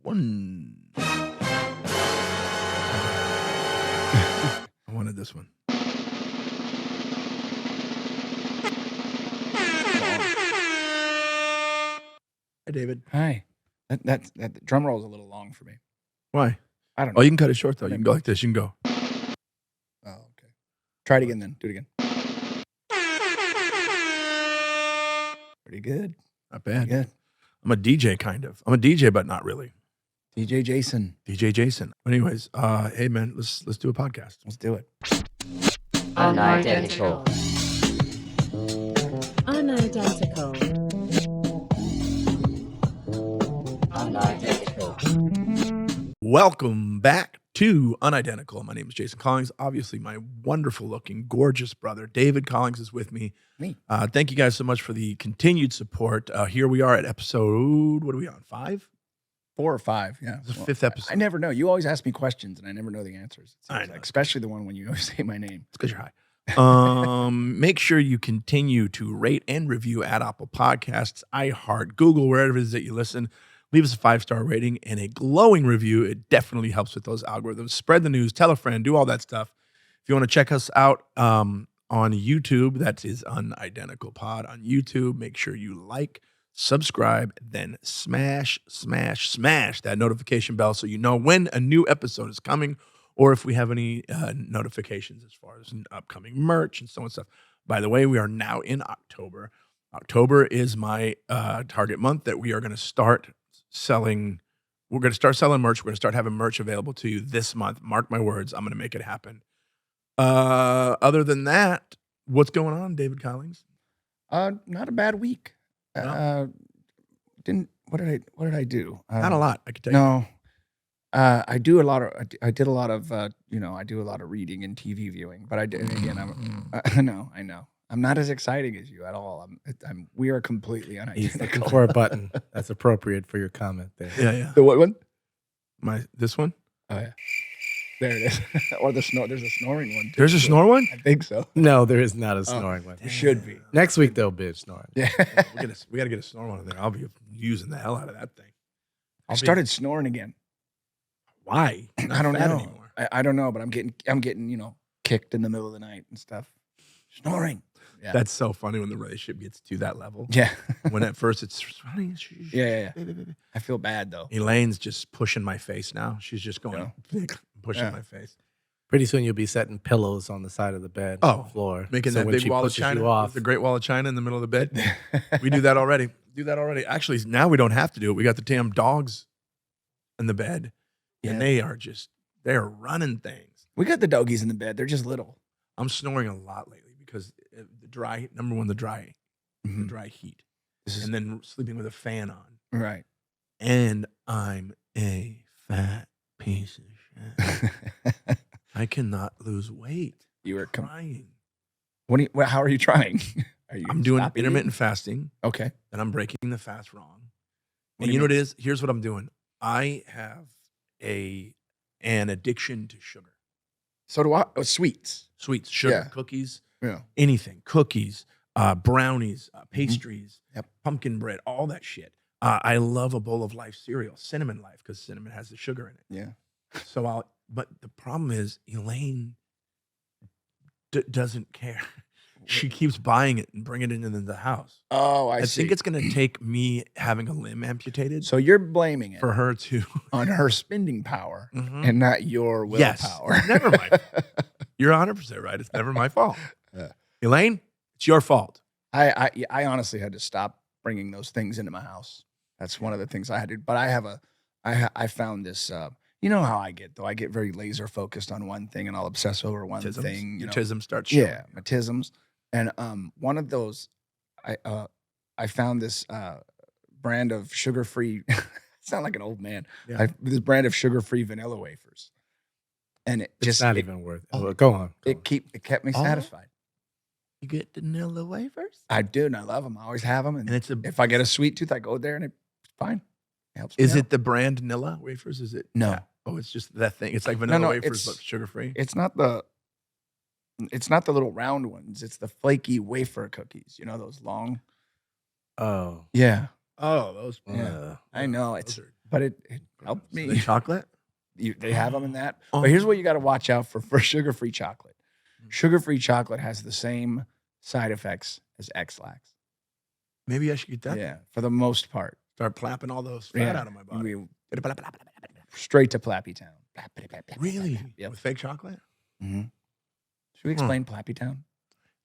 one. I wanted this one. Hi, David. Hi. That drum roll is a little long for me. Why? I don't know. Oh, you can cut it short, though. You can go like this. You can go. Oh, okay. Try it again then. Do it again. Pretty good. Not bad. Good. I'm a DJ, kind of. I'm a DJ, but not really. DJ Jason. DJ Jason. But anyways, hey, man, let's do a podcast. Let's do it. Unidentical. Unidentical. Unidentical. Welcome back to Unidentical. My name is Jason Collins. Obviously, my wonderful-looking, gorgeous brother, David Collins, is with me. Thank you guys so much for the continued support. Here we are at episode, what are we on, 5? 4 or 5, yeah. It's the 5th episode. I never know. You always ask me questions, and I never know the answers. I know. Like, especially the one when you always say my name. It's because you're high. Make sure you continue to rate and review at Apple Podcasts, iHeart, Google, wherever it is that you listen. Leave us a 5-star rating and a glowing review. It definitely helps with those algorithms. Spread the news, tell a friend, do all that stuff. If you want to check us out on YouTube, that is Unidentical Pod on YouTube. Make sure you like, subscribe, then smash that notification bell so you know when a new episode is coming or if we have any notifications as far as upcoming merch and so on and stuff. By the way, we are now in October. October is my target month that we are going to start selling. We're going to start selling merch. We're going to start having merch available to you this month. Mark my words. I'm going to make it happen. Other than that, what's going on, David Collins? Not a bad week. No. What did I do? Not a lot, I could tell you. No. I do a lot of I do a lot of reading and TV viewing, but I know. I'm not as exciting as you at all. We are completely He's looking unidentical. for a button that's appropriate for your comment there. Yeah. The what one? This one? Oh yeah. There it is. Or there's a snoring one too. There's a snore one? I think so. No, there is not a snoring one. There should be. Next week there'll be a snoring. Yeah. We got to get a snore one in there. I'll be using the hell out of that thing. I started snoring again. Why? I don't fat know. anymore. I don't know, but I'm getting kicked in the middle of the night and stuff. Snoring. Yeah. That's so funny when the relationship gets to that level. Yeah. When at first it's Yeah. I feel bad though. Elaine's just pushing my face now. She's just going pushing my face. Pretty soon you'll be setting pillows on the side of the bed, Oh, on the floor. Making so that when big she wall of pushes China, you off, the Great Wall of China in the middle of the bed. We do that already. Actually, now we don't have to do it. We got the damn dogs in the bed, and they're running things. We got the doggies in the bed. They're just little. I'm snoring a lot lately because the dry heat, and then sleeping with a fan on. Right. And I'm a fat piece of shit. I cannot lose weight. You were trying. How are you trying? I'm doing intermittent fasting. Okay. And I'm breaking the fast wrong. And you know what it is? Here's what I'm doing. I have an addiction to sugar. So do I. Oh, sweets, sugar, cookies, anything, cookies, brownies, pastries, pumpkin bread, all that shit. I love a bowl of Life cereal, Cinnamon Life, because cinnamon has the sugar in it. Yeah. So but the problem is Elaine doesn't care. She keeps buying it and bringing it into the house. Oh, I see. think it's going to take me having a limb amputated. So you're blaming it for her to on her spending power Mhm. and not your willpower. Yes, never mind. You're 100% right. It's never my fault. Elaine, it's your fault. I honestly had to stop bringing those things into my house. That's one of the things I had to. But I found this. You know how I get though. I get very laser focused on one thing, and I'll obsess over one thing. Your tism starts showing. Yeah, my tisms. And one of those, I found this brand of sugar-free. Sound like an old man. Yeah. This brand of sugar-free vanilla wafers, and it's not even worth it. Oh, go on. It kept me satisfied. You get vanilla wafers? I do, and I love them. I always have them. And it's if I get a sweet tooth, I go there, and it's fine. It helps me Is out. it the brand Nilla wafers? Is it? No. Yeah. Oh, it's just that thing. It's like vanilla wafers, but sugar-free? It's not the little round ones. It's the flaky wafer cookies. Those long. Oh. Yeah. Oh, those. Yeah. I know. but it helped The me. chocolate? They have them in that. Oh. But here's what you got to watch out for sugar-free chocolate. Sugar-free chocolate has the same side effects as X-Lax. Maybe I should get that. Yeah, for the most part. Start plapping all those fat out of my body. Straight to Plappy Town. Really? Yep. With fake chocolate? Mm-hmm. Should we explain Plappy Town?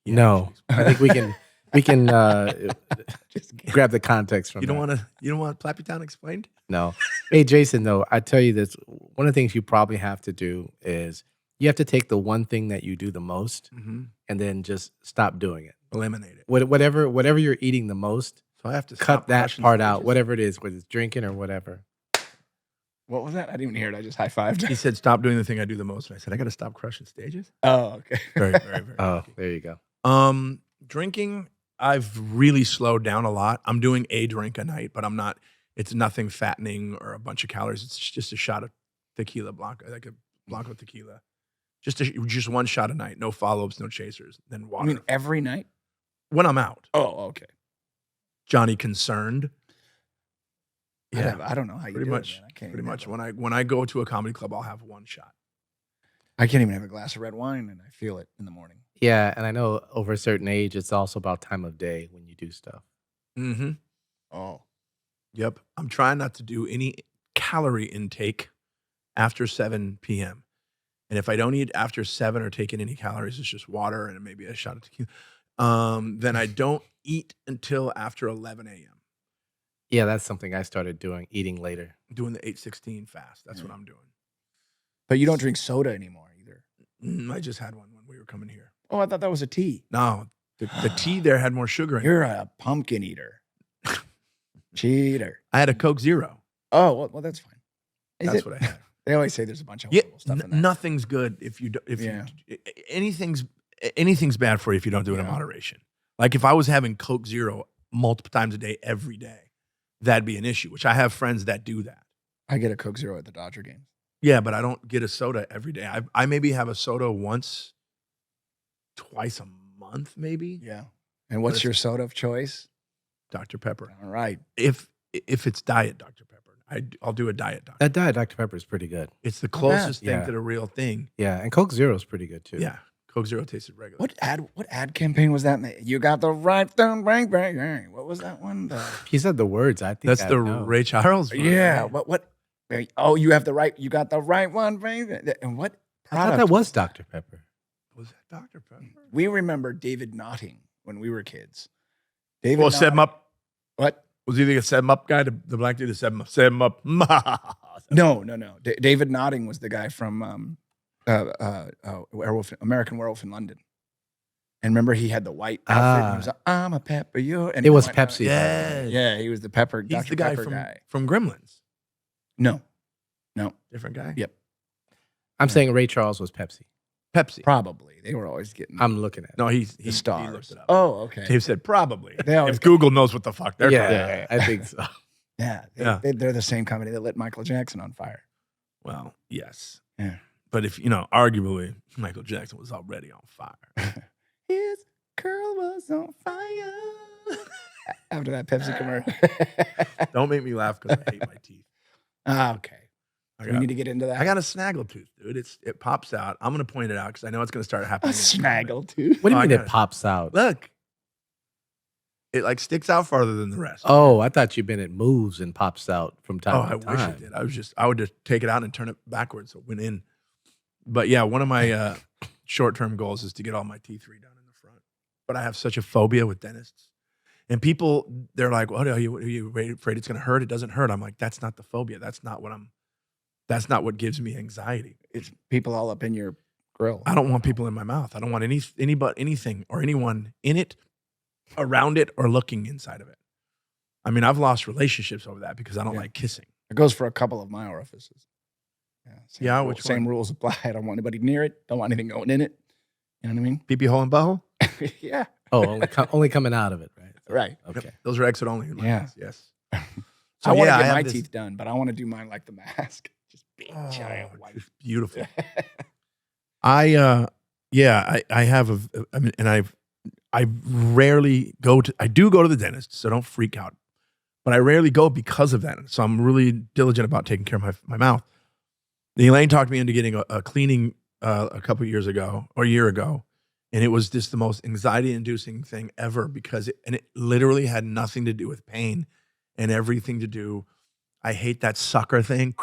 Yeah, No, I think we can Just kidding. grab the context from You don't that. want Plappy Town explained? No. Hey, Jason, though, I tell you this, one of the things you probably have to do is you have to take the one thing that you do the most Mm-hmm. and then just stop doing it. Eliminate it. Whatever you're eating the most, So I have to cut stop that crushing part out, stages? whatever it is, whether it's drinking or whatever. What was that? I didn't even hear it. I just high-fived. He said, stop doing the thing I do the most. And I said, I got to stop crushing stages. Oh, okay. Very, very, very. Oh, lucky. there you go. Drinking, I've really slowed down a lot. I'm doing a drink a night, but I'm not, it's nothing fattening or a bunch of calories. It's just a shot of tequila blanco, like a blanco tequila. Just one shot a night, no follow-ups, no chasers, then I water. mean, every night? When I'm out. Oh, okay. Johnny Concerned. Yeah, I don't know how you pretty do much. it, man. I can't Pretty even much. have When I go to a comedy club, I'll have one shot. I can't even have a glass of red wine, and I feel it in the morning. Yeah, and I know over a certain age, it's also about time of day when you do stuff. Mm-hmm. Oh. Yep. I'm trying not to do any calorie intake after 7 p.m. And if I don't eat after 7 or take in any calories, it's just water and maybe a shot of tequila. Then I don't eat until after 11 a.m. Yeah, that's something I started doing, eating later. Doing the 8:16 fast. That's what I'm doing. But you don't drink soda anymore either. I just had one when we were coming here. Oh, I thought that was a tea. No, the tea there had more sugar in it. You're a pumpkin eater. Cheater. I had a Coke Zero. Oh, well that's fine. That's what I had. They always say there's a bunch of Yeah, horrible stuff in that. nothing's good if you anything's bad for you if you don't do it in Yeah. moderation. Like if I was having Coke Zero multiple times a day every day, that'd be an issue. Which I have friends that do that. I get a Coke Zero at the Dodger games. Yeah, but I don't get a soda every day. I maybe have a soda once, twice a month, maybe. Yeah. And what's it's- your soda of choice? Dr. Pepper. All right. If it's diet Dr. Pepper, I'll do a diet Dr. That Diet Dr. Pepper is pretty good. It's the bad. closest thing Yeah. to the real thing. Yeah, and Coke Zero is pretty good too. Yeah, Coke Zero tasted regular. What ad campaign was that? You got the right thing, bang, bang, bang. What was that one? He said the words. I think That's I the know. Ray Charles one. Yeah. right? What? Oh, you have the right. You got the right one, bang. And what? I thought product that was Dr. Pepper. Was that Dr. Pepper? We remember David Notting when we were kids. David Well, set him up. What? Was he the set him up guy? The black dude that set him up. No. David Notting was the guy from American Werewolf in London. And remember, he had the white outfit. And he was like, I'm a pepper. You. And It was went- Pepsi. Yeah. Yeah, he was the pepper. He's Dr. the guy Pepper from Gremlins. No, Different guy. Yep. I'm saying Ray Charles was Pepsi. Pepsi. probably. They were always getting I'm looking at it. No, he the stars. looked it up. Oh, okay. Dave said probably. They always If Google knows what the fuck they're talking about. Yeah, I think so. Yeah, Yeah. they're the same company that lit Michael Jackson on fire. Well, yes. Yeah. But if, arguably, Michael Jackson was already on fire. His girl was on fire. After that Pepsi commercial. Don't make me laugh because I hate my teeth. Okay. I We got, need to get into that. I got a snaggle tooth, dude. It pops out. I'm going to point it out because I know it's going to start a happening. snaggle tooth. What do Oh, you I mean got it it. pops out? Look. It like sticks out farther than the rest. Oh, I thought you meant it moves and pops out from Oh, time I to time. wish it did. I would just take it out and turn it backwards so it went in. But yeah, one of my short-term goals is to get all my teeth redone in the front. But I have such a phobia with dentists. And people, they're like, "What are you afraid it's going to hurt? It doesn't hurt." I'm like, "That's not the phobia. That's not what gives me anxiety. It's people all up in your grill. I don't want people in my mouth. I don't want anything or anyone in it, around it, or looking inside of it. I mean, I've lost relationships over that because I don't Yeah. like kissing. It goes for a couple of my orifices. Yeah, which same one? rules apply. I don't want anybody near it. Don't want anything going in it. You know what I mean? Pee-pee hole and butthole? Yeah. Oh, only coming out of it, right? Right. Okay. Yep. Those are exit only. In my Yeah. house, yes. I want to get have my this- teeth done, but I want to do mine like the mask. Just big, Oh, giant white. just beautiful. I have I rarely go to, I do go to the dentist, so don't freak out. but I rarely go because of that. So I'm really diligent about taking care of my mouth. Elaine talked me into getting a cleaning a couple years ago or a year ago. And it was just the most anxiety-inducing thing ever because it literally had nothing to do with pain and everything to do. I hate that sucker thing.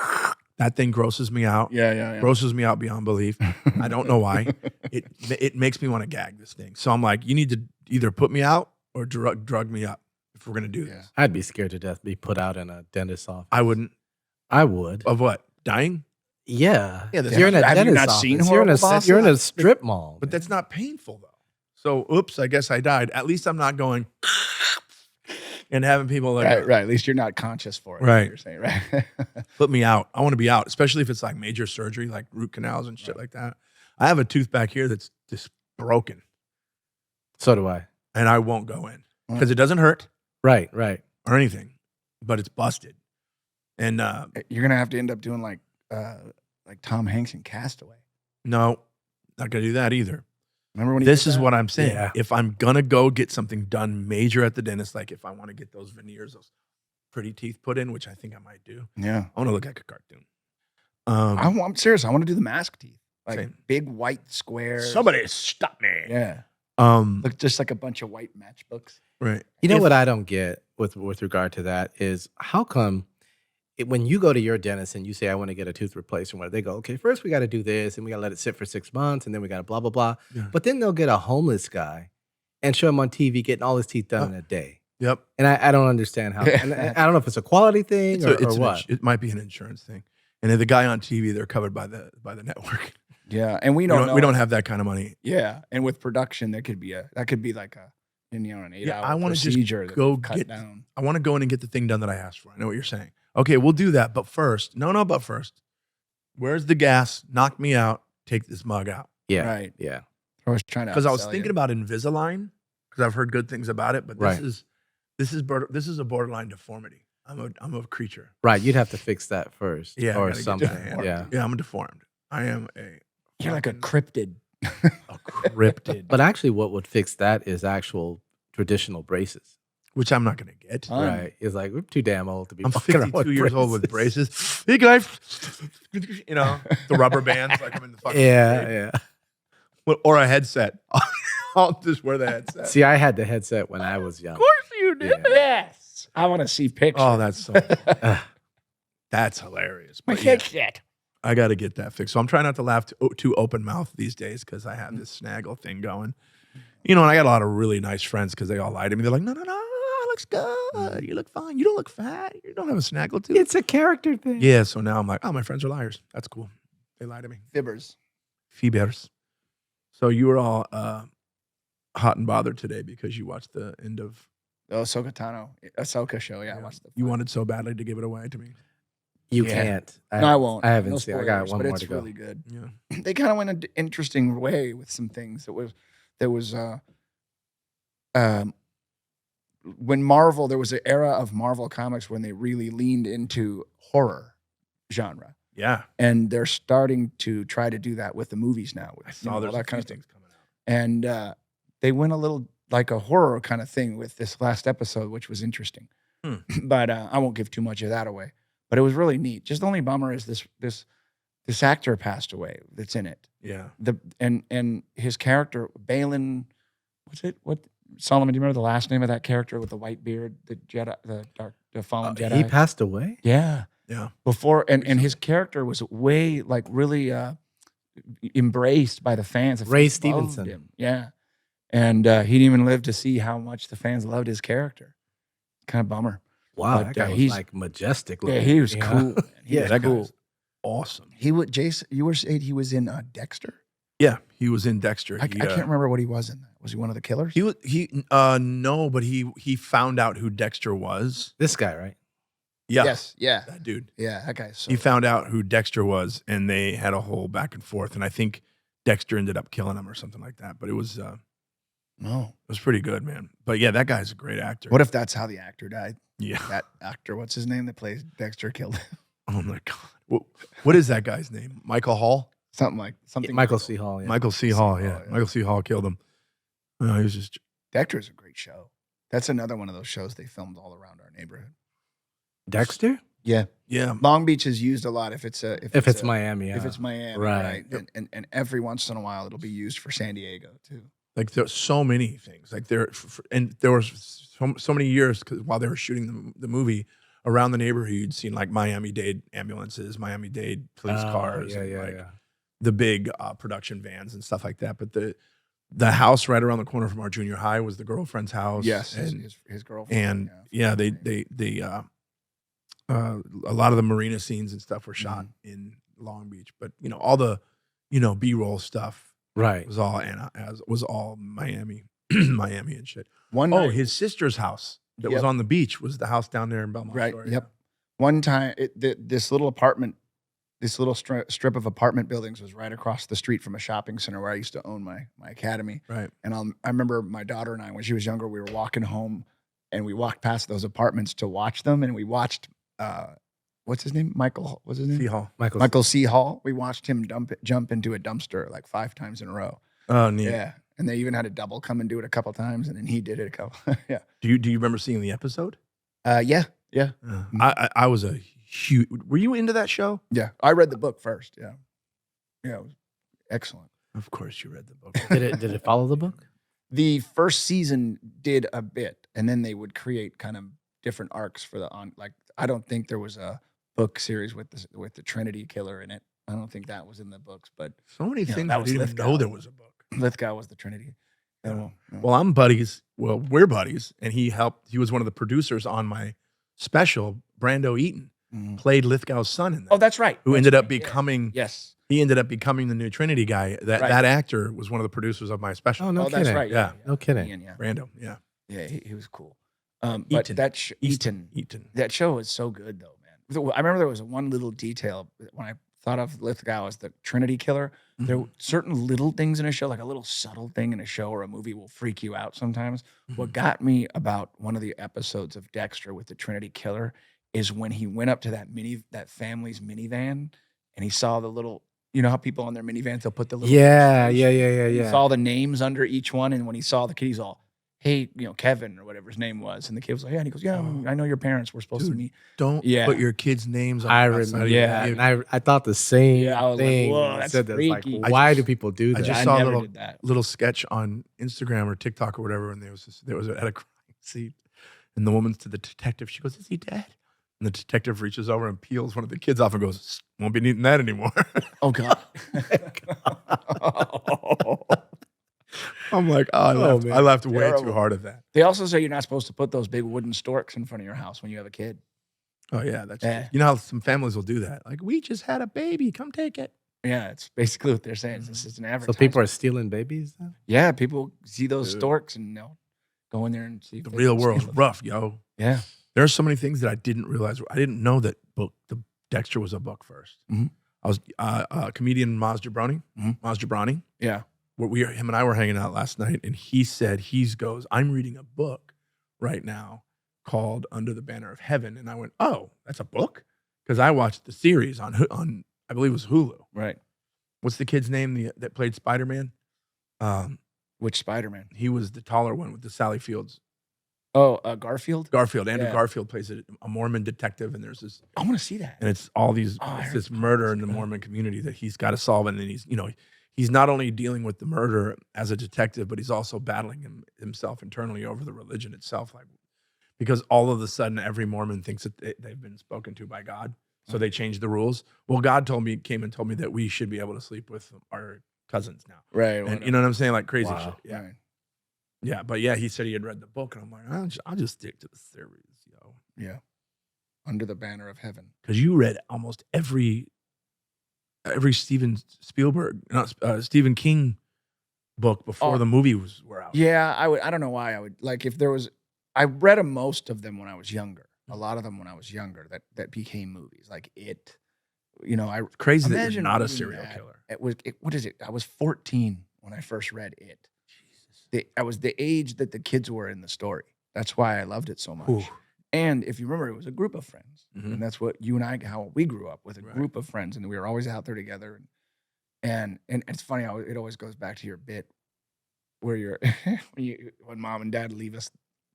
That thing grosses me out. Yeah. Grosses me out beyond belief. I don't know why. It makes me want to gag this thing. So I'm like, you need to either put me out or drug me up if we're gonna do this. I'd be scared to death to be put out in a dentist's office. I wouldn't. I would. Of what? Dying? Yeah. Yeah, You're in a have you dentist's not seen office. horrible bosses? You're in a strip mall. But that's not painful though. So oops, I guess I died. At least I'm not going and having people like right. At least you're not conscious for it. Right. You're saying, right. put me out. I want to be out, especially if it's like major surgery, like root canals and shit like that. I have a tooth back here that's just broken, So do I. and I won't go in because it doesn't hurt Right. or anything, but it's busted. And You're gonna have to end up doing like Tom Hanks in Castaway. no, not gonna do that either. Remember when he This did is that? what I'm saying. Yeah. If I'm gonna go get something done major at the dentist, like if I want to get those veneers, those pretty teeth put in, which I think I might do, Yeah. I want to look like a cartoon. I'm serious. I want to do the mask teeth, like Same. big white squares. Somebody stop me. Yeah. Um, Look just like a bunch of white matchbooks. right. You know If- what I don't get with regard to that is how come when you go to your dentist and you say, I want to get a tooth replacement, they go, okay, first we got to do this and we got to let it sit for 6 months and then we got to blah, blah, blah. Yeah. But then they'll get a homeless guy and show him on TV getting all his teeth done in a day. Yep. And I don't understand how. And I don't know if it's a quality thing or what. It might be an insurance thing. And if the guy on TV, they're covered by the network. Yeah, and we We don't know. don't have that kind of money. Yeah, and with production, that could be like an 8-hour I wanna just procedure. that go they've cut get- down. I want to go in and get the thing done that I asked for. I know what you're saying. Okay, we'll do that. But first, but first, where's the gas? Knock me out. Take this mug out. Yeah. Right. Yeah. I was trying to Because I was upsell thinking you. about Invisalign because I've heard good things about it. But Right. this is a borderline deformity. I'm a creature. Right. You'd have to fix that first. Yeah, I Or gotta get something. that. Yeah. Yeah, I'm deformed. I am a You're like a fucking- cryptid. a cryptid, But actually, what would fix that is actual traditional braces. which I'm not going to get. Fun. Right. It's like, we're too damn old to be I'm walking around 52 years old with braces. braces. Hey guys, the rubber bands like I'm in the fucking Yeah. or a headset. I'll just wear the headset. See, I had the headset when I was young. Of course you did. Yeah. Yes. I want to see pictures. Oh, that's so. That's hilarious. My But yeah, headset. I got to get that fixed. So I'm trying not to laugh too open mouth these days because I have this snaggle thing going. And I got a lot of really nice friends because they all lie to me. They're like, no, it looks good. You look fine. You don't look fat. You don't have a snaggle tooth. It's a character thing. Yeah. So now I'm like, oh, my friends are liars. That's cool. They lie to me. Fibbers. Fibers. So you were all hot and bothered today because you watched the end of. Oh, Ahsoka show. Yeah, I watched the. You wanted so badly to give it away to me. You Yeah. can't. No, I won't. I haven't No seen. I got spoilers, one but more it's to go. really good. Yeah. They kind of went an interesting way with some things. There was when Marvel, there was an era of Marvel comics when they really leaned into horror genre, Yeah. and they're starting to try to do that with the movies now. With, I saw all there's a that few kind of stuff. things coming out. And they went a little like a horror kind of thing with this last episode, which was interesting. But I won't give too much of that away. But it was really neat. Just the only bummer is this actor passed away that's in it. Yeah. And his character, Balin, what Solomon, do you remember the last name of that character with the white beard, the Jedi, the fallen Jedi? He passed away. Yeah. Yeah. Before and his character was way like really embraced by the fans. The Ray fans Stevenson. loved him. Yeah. And he didn't even live to see how much the fans loved his character. Kind of bummer. Wow, But, that guy was he's- like majestic. Yeah, looking, he was you know? cool. man. He Yeah, was that guy cool. was awesome. He would Jason. You were saying he was in Dexter. Yeah. He was in Dexter. I He, can't remember what he was in that. Was he one of the killers? No, but he found out who Dexter was. This guy, right? Yeah. Yes. Yeah. That dude. Yeah. That guy's so. He found out who Dexter was, and they had a whole back and forth. And I think Dexter ended up killing him or something like that. But it was pretty good, man. But yeah, that guy's a great actor. What if that's how the actor died? Yeah. That actor, what's his name that plays Dexter, killed him? Oh my god. What is that guy's name? Michael Hall. something. Michael C. Hall. Yeah. Michael C. Hall. Yeah. Hall, yeah. Michael C. Hall killed him. He was just. Dexter is a great show. That's another one of those shows they filmed all around our neighborhood. Dexter? Yeah. Yeah. Long Beach is used a lot if it's Miami, if it's Miami, Right. right? And every once in a while it'll be used for San Diego too. Like there's so many things. Like and there was so many years while they were shooting the movie around the neighborhood, you'd seen like Miami-Dade ambulances, Miami-Dade police cars, yeah, and yeah, like yeah. the big production vans and stuff like that. But the house right around the corner from our junior high was the girlfriend's house. Yes, and his girlfriend. they a lot of the marina scenes and stuff were shot in Long Beach. But all the B-roll stuff Right. was all Miami, Miami and shit. One night, His sister's house that was on the beach was the house down there in Belmont. right? Story, Yep. One time, this little apartment, this little strip of apartment buildings was right across the street from a shopping center where I used to own my academy. Right. And I remember my daughter and I, when she was younger, we were walking home, and we walked past those apartments to watch them, and we watched what's his name? Michael. What's his name? C. Hall. Michael C. Hall. We watched him jump into a dumpster like 5 times in a row. Oh, neat. Yeah. And they even had a double come and do it a couple times, and then he did it a couple. Yeah. Do you remember seeing the episode? Yeah. I was a huge. Were you into that show? Yeah. I read the book first. Yeah. Yeah. It was excellent. Of course, you read the book. Did it follow the book? The first season did a bit, and then they would create kind of different arcs for like, I don't think there was a book series with the Trinity Killer in it. I don't think that was in the books, but So many things that I was didn't even Lithgow. know there was a book. Lithgow was the Trinity. Yeah. Yeah. Well, I'm buddies. Well, we're buddies, and he was one of the producers on my special. Brando Eaton played Lithgow's son in that. Oh, that's right. Who That's ended up right. becoming? Yes. He ended up becoming the new Trinity guy. That actor was one of the producers of my special. Oh, no That's kidding. right. Yeah. No kidding. Ian, yeah. Brando. Yeah. Yeah, he was cool. But Eaton. that Eaton. That show was so good though, man. I remember there was one little detail when I thought of Lithgow as the Trinity Killer. There were certain little things in a show, like a little subtle thing in a show or a movie will freak you out sometimes. What got me about one of the episodes of Dexter with the Trinity Killer is when he went up to that family's minivan and he saw the little, you know how people on their minivans, they'll put the little Yeah. He saw the names under each one, and when he saw the kid, he's all, hey, Kevin or whatever his name was, and the kid was like, yeah, and he goes, yeah, I know your parents were supposed to meet. Don't put your kids' names on. I remember. Yeah, and I thought the same I was thing. like, whoa, that's said that, like, freaky. why do people do that? I just I saw a never did that. little sketch on Instagram or TikTok or whatever, and there was at a crime scene, and the woman's to the detective. She goes, "Is he dead?" And the detective reaches over and peels one of the kids off and goes, "Won't be needing that anymore." Oh God. I'm like, I laughed way too hard at that. They also say you're not supposed to put those big wooden storks in front of your house when you have a kid. Oh yeah, that's Yeah. you know how some families will do that. Like, we just had a baby, come take it. Yeah, it's basically what they're saying. This is an So advertisement. people are stealing babies now? Yeah, people see those Dude. storks and they'll go in there and see if The they real can world's steal them. rough, yo. Yeah. There are so many things that I didn't realize. I didn't know that the Dexter was a book first. Mhm. I was comedian Maz Jabroni. Mhm. Maz Jabroni. Yeah. Him and I were hanging out last night, and he said goes, I'm reading a book right now called Under the Banner of Heaven, and I went, oh, that's a book, because I watched the series on I believe it was Hulu. Right. What's the kid's name that played Spider-Man? Which Spider-Man? He was the taller one with the Sally Fields. Oh, Garfield? Garfield. Andrew Yeah. Garfield plays a Mormon detective, and there's this. I want to see that. And it's all these, Oh, I it's heard this about murder this. in the Mormon community that he's got to solve. And then he's not only dealing with the murder as a detective, but he's also battling himself internally over the religion itself. Like, because all of a sudden, every Mormon thinks that they've been spoken to by God. So they changed the rules. Well, God came and told me that we should be able to sleep with our cousins now. Right. And you know what I'm saying? Like crazy Wow. shit. Yeah. Right. Yeah. But yeah, he said he had read the book. And I'm like, I'll just stick to the series, yo. Yeah. Under the Banner of Heaven. Because you read almost every Steven King book before the movies were out. Yeah, I don't know why I would, like, if there was, I read most of them when I was younger. A lot of them when I was younger that became movies, like It. It's crazy that you're imagine not a reading serial that. killer. What is it? I was 14 when I first read It. I was the age that the kids were in the story. That's why I loved it so much. Ooh. And if you remember, it was a group of friends. Mhm. And that's what you and I, how we grew up with, a Right. group of friends. And we were always out there together. And it's funny how it always goes back to your bit where you're, when mom and dad leave us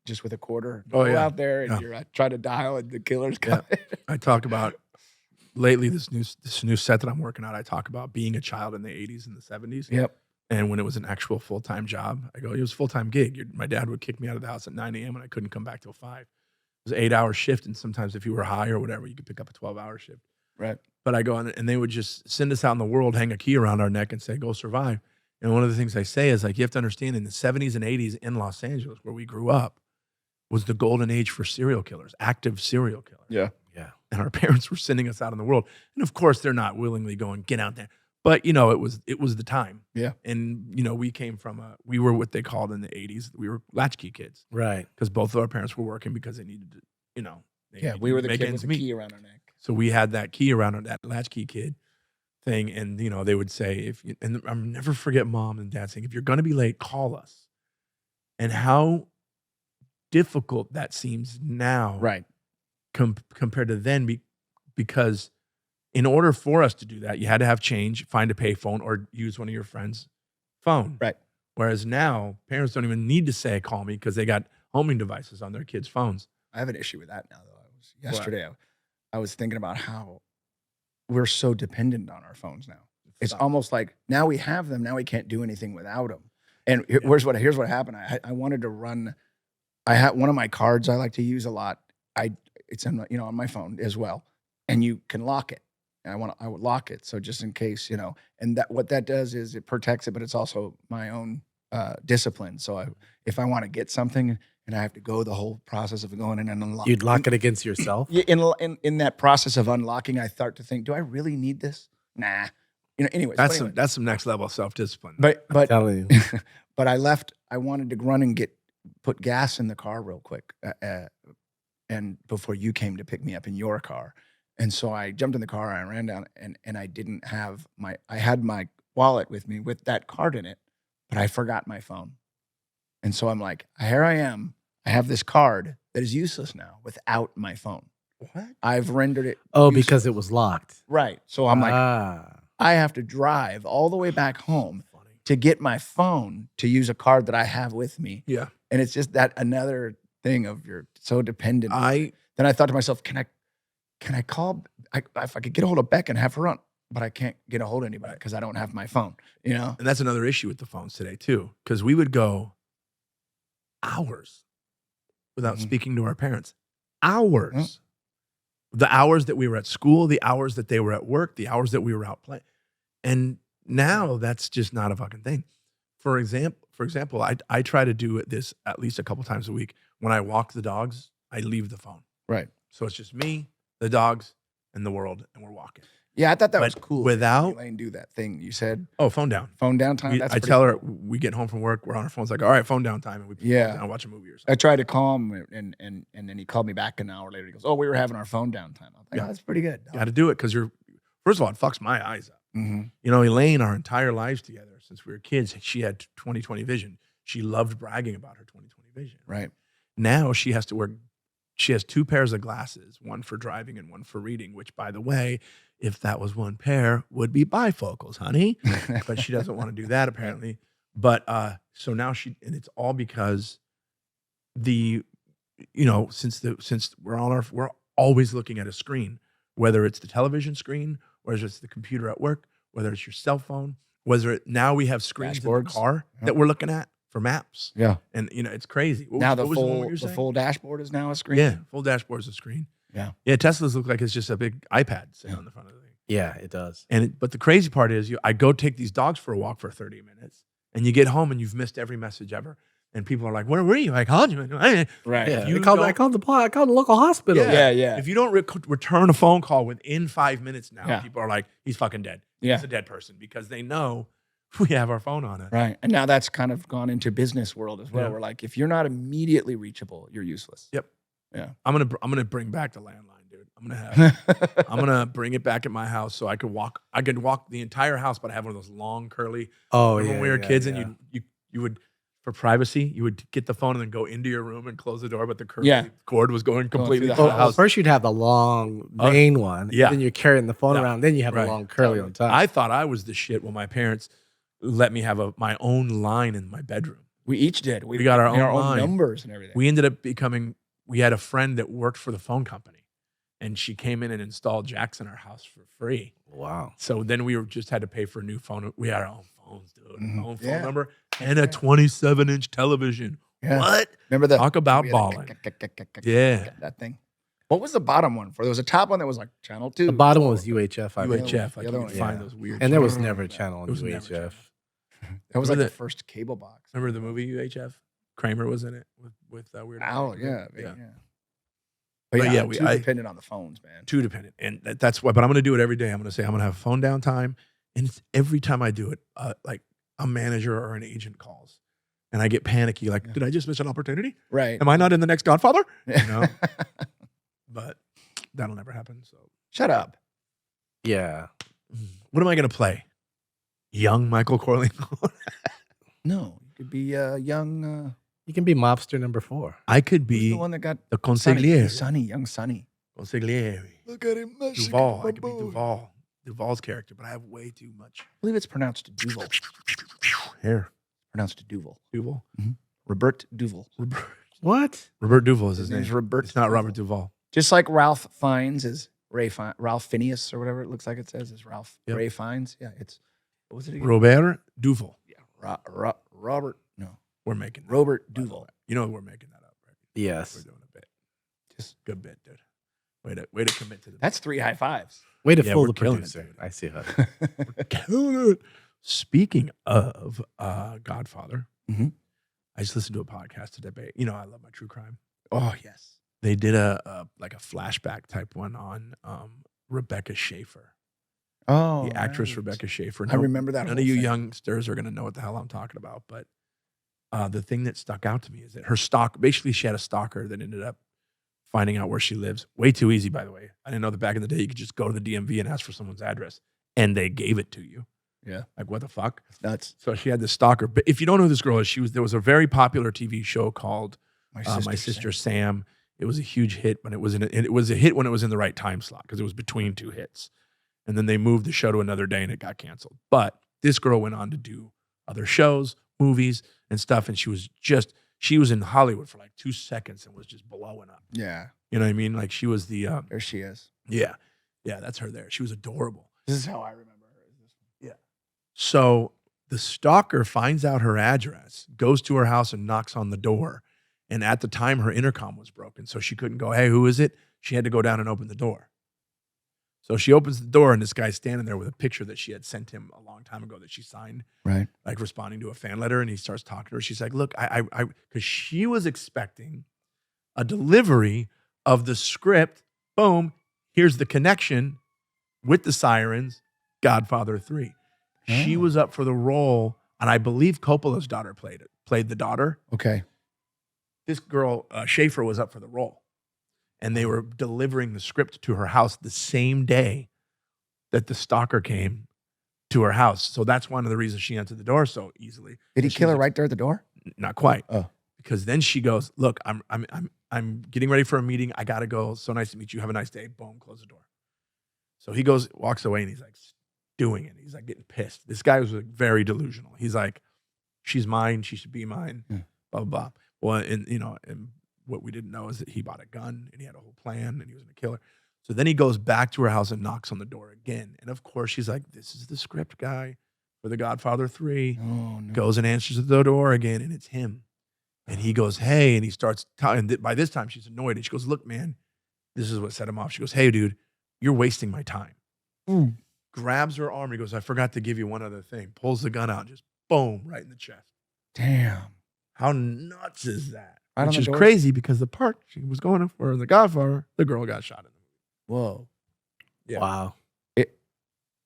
just with a quarter. Oh, Go yeah. out there and Yeah. you're trying to dial and the killer's Yeah. coming. I talk about lately this new set that I'm working on. I talk about being a child in the 80s and the 70s. Yep. And when it was an actual full-time job, I go, it was a full-time gig. My dad would kick me out of the house at 9 a.m. and I couldn't come back till 5. It was an 8-hour shift. And sometimes if you were high or whatever, you could pick up a 12-hour shift. Right. But I go on and they would just send us out in the world, hang a key around our neck and say, go survive. And one of the things I say is like, you have to understand in the 70s and 80s in Los Angeles, where we grew up, was the golden age for serial killers, active serial killers. Yeah. Yeah. And our parents were sending us out in the world. And of course, they're not willingly going, get out there. But, you know, it was the time. Yeah. And, you know, we were what they called in the 80s, we were latchkey kids. Right. Because both of our parents were working because they needed to, you know. We were the make kid ends with the meet. key around our neck. So we had that key around that latchkey kid thing. And, you know, they would say, and I'll never forget mom and dad saying, if you're going to be late, call us. And how difficult that seems now. Right. Compared to then, because in order for us to do that, you had to have change, find a payphone, or use one of your friends' phone. Right. Whereas now, parents don't even need to say, call me, because they got homing devices on their kids' phones. I have an issue with that now, though. Yesterday, I was thinking about how we're so dependent on our phones now. It's almost like now we have them, now we can't do anything without them. And here's what happened. I wanted to run. I had one of my cards I like to use a lot. It's on on my phone as well, and you can lock it. And I would lock it, so just in case, And what that does is it protects it, but it's also my own discipline. So if I want to get something and I have to go the whole process of going in and unlocking, You'd lock it against yourself. In that process of unlocking, I start to think, do I really need this? Nah. Anyways. That's some next level self-discipline. But I'm telling you. but I wanted to run and put gas in the car real quick, and before you came to pick me up in your car. And so I jumped in the car, I ran down, and I didn't have I had my wallet with me with that card in it, but I forgot my phone. And so I'm like, here I am. I have this card that is useless now without my phone. What? I've rendered it. Oh, useless. because it was locked. Right. So I'm like, Ah. I have to drive all the way back home to get my phone to use a card that I have with me. Yeah. And it's just that another thing of you're so dependent. Then I thought to myself, can I call? If I could get a hold of Beck and have her on, but I can't get a hold of anybody because I don't have my phone. And that's another issue with the phones today too, because we would go hours without speaking to our parents. Hours. Mm. The hours that we were at school, the hours that they were at work, the hours that we were out playing. And now that's just not a fucking thing. For example, I try to do this at least a couple times a week. When I walk the dogs, I leave the phone. Right. So it's just me, the dogs, and the world, and we're walking. Yeah, I thought that was But cool. without- Elaine do that thing you said. Oh, phone down. Phone down time. That's I pretty tell her, cool. we get home from work, we're on our phones, like, all right, phone down time, and we put the phone down and watch a movie or something. I tried to call him, and then he called me back an hour later. He goes, "Oh, we were having our phone down time." I was like, Yeah. "Oh, that's pretty good." Got to do it because first of all, it fucks my eyes up. Mm-hmm. Elaine, our entire lives together, since we were kids, she had 20/20 vision. She loved bragging about her 20/20 vision. Right. Now she has she has 2 pairs of glasses, one for driving and one for reading, which, by the way, if that was one pair, would be bifocals, honey. But she doesn't want to do that apparently. But so now and it's all because since we're always looking at a screen, whether it's the television screen, whether it's the computer at work, whether it's your cell phone, now we have screens in the Dashboards. car that we're looking at for maps. Yeah. And it's crazy. Now What was the one you were the saying? full dashboard is now a screen. Yeah, full dashboard is a screen. Yeah. Yeah, Teslas look like it's just a big iPad sitting on the front of the thing. Yeah, it does. But the crazy part is I go take these dogs for a walk for 30 minutes and you get home and you've missed every message ever. And people are like, where were you? I called you. Right. Yeah, You I called the local hospital. Yeah. If you don't return a phone call within 5 minutes now, Yeah. people are like, he's fucking dead. Yeah. He's a dead person because they know we have our phone on it. Right. And now that's kind of gone into business world as well. Yeah. We're like, if you're not immediately reachable, you're useless. Yep. Yeah. I'm gonna bring back the landline, dude. I'm gonna bring it back at my house so I could walk. I could walk the entire house, but I have one of those long curly. Oh, Remember yeah. when we were yeah, kids yeah. and you would, for privacy, you would get the phone and then go into your room and close the door, but the curly Yeah. cord was going completely through through the the Well, house. first you'd have the long main one. yeah. Then you're carrying the phone Yeah. around. Then you have Right. a long curly on top. I thought I was the shit when my parents let me have my own line in my bedroom. We each did. We got our had own line. numbers and everything. We ended up we had a friend that worked for the phone company, and she came in and installed jacks in our house for free. Wow. So then we just had to pay for a new phone. We had our own phones, dude. Mhm. Own phone Yeah. number and a 27-inch television. Yeah. What? Remember that? Talk about we had a balling. Yeah. That thing. What was the bottom one for? There was a top one that was like channel 2. The bottom one was UHF. I think. UHF. the Like other you one, can find yeah. those weird. And there was channels. never a channel on There was never a UHF. channel. That was Remember like the the- first cable box. Remember the movie UHF? Kramer was in it with Weird Oh, Al. yeah. Yeah. But But yeah, yeah, too dependent on the phones, man. Too dependent. And that's why, but I'm going to do it every day. I'm going to say, I'm going to have phone downtime. And it's every time I do it, like a manager or an agent calls and I get panicky. Like, Yeah. did I just miss an opportunity? Right. Am I not in the next Godfather? You know? But that'll never happen. So Shut up. Yeah. what am I going to play? Young Michael Corleone. No, you could be young. You can be mobster number 4. I could Who's be the one that got the Sonny, consigliere. young Sonny. Consigliere. Look at him, Duval. I could be Duval. Duval's character, but I have way too much I believe it's pronounced Duval. hair. Pronounced Duval. Duval. Robert Duval. What? Robert Duval is his His name's name. Robert It's not Duval. Robert Duval. Just like Ralph Fiennes is Ralph Phineas or whatever it looks like it says is Ralph Yep. Ray Fiennes. Yeah, it's what was it again? Robert Duval. Yeah, Robert. No, We're making that Robert up, by the Duval. way. You know we're making that up, right? We're Yes. doing a bit. Just Good bit, dude. Way to commit to the that's 3 high fives. Way to Yeah, fool we're the killing it, producer. dude. I see how. killing it. Speaking of Godfather, Mhm. I just listened to a podcast to debate. You know, I love my true crime. Oh yes. They did a like a flashback type one on Rebecca Schaefer, Oh, the actress right. Rebecca Schaefer. I remember that. None whole of you thing. youngsters are going to know what the hell I'm talking about, but the thing that stuck out to me is that her basically she had a stalker that ended up finding out where she lives. Way too easy, by the way. I didn't know that back in the day you could just go to the DMV and ask for someone's address and they gave it to you. Yeah. Like, what the fuck? It's nuts. So she had this stalker. But if you don't know who this girl is, there was a very popular TV show called My My Sister Sam. It was a huge hit when it was it was a hit when it was in the right time slot because it was between 2 hits. And then they moved the show to another day and it got canceled. But this girl went on to do other shows, movies, and stuff. And she was in Hollywood for like 2 seconds and was just blowing up. Yeah, You know what I mean? Like she was the there she is. yeah, that's her there. She was adorable. This is how I remember her. So the stalker finds out her address, goes to her house and knocks on the door. And at the time, her intercom was broken, so she couldn't go, hey, who is it? She had to go down and open the door. So she opens the door, and this guy's standing there with a picture that she had sent him a long time ago that she signed, Right. like responding to a fan letter. And he starts talking to her. She's like, look, because she was expecting a delivery of the script. Boom, here's the connection with the sirens, Godfather 3. She Oh. was up for the role, and I believe Coppola's daughter played the daughter. Okay. This girl, Schaefer, was up for the role. And they were delivering the script to her house the same day that the stalker came to her house. So that's one of the reasons she answered the door so easily. Did he She kill was her right there at the door? Not quite. Oh. Because then she goes, look, I'm getting ready for a meeting. I gotta go. So nice to meet you. Have a nice day. Boom, close the door. So he walks away, and he's like doing it. He's like getting pissed. This guy was like very delusional. He's like, she's mine. She should be mine. Yeah. Blah, blah, blah. Well, and what we didn't know is that he bought a gun and he had a whole plan and he was going to kill her. So then he goes back to her house and knocks on the door again. And of course, she's like, this is the script guy for The Godfather 3. Oh, no. Goes and answers the door again, and it's him. And he goes, hey, and he starts talking. By this time, she's annoyed. And she goes, look, man, this is what set him off. She goes, hey, dude, you're wasting my time. Mm. Grabs her arm. He goes, I forgot to give you one other thing. Pulls the gun out, just boom, right in the chest. Damn. How nuts is that? Right on Which the is door? crazy because the part she was going for in The Godfather, the girl got shot in the movie. Whoa. Yeah. Wow.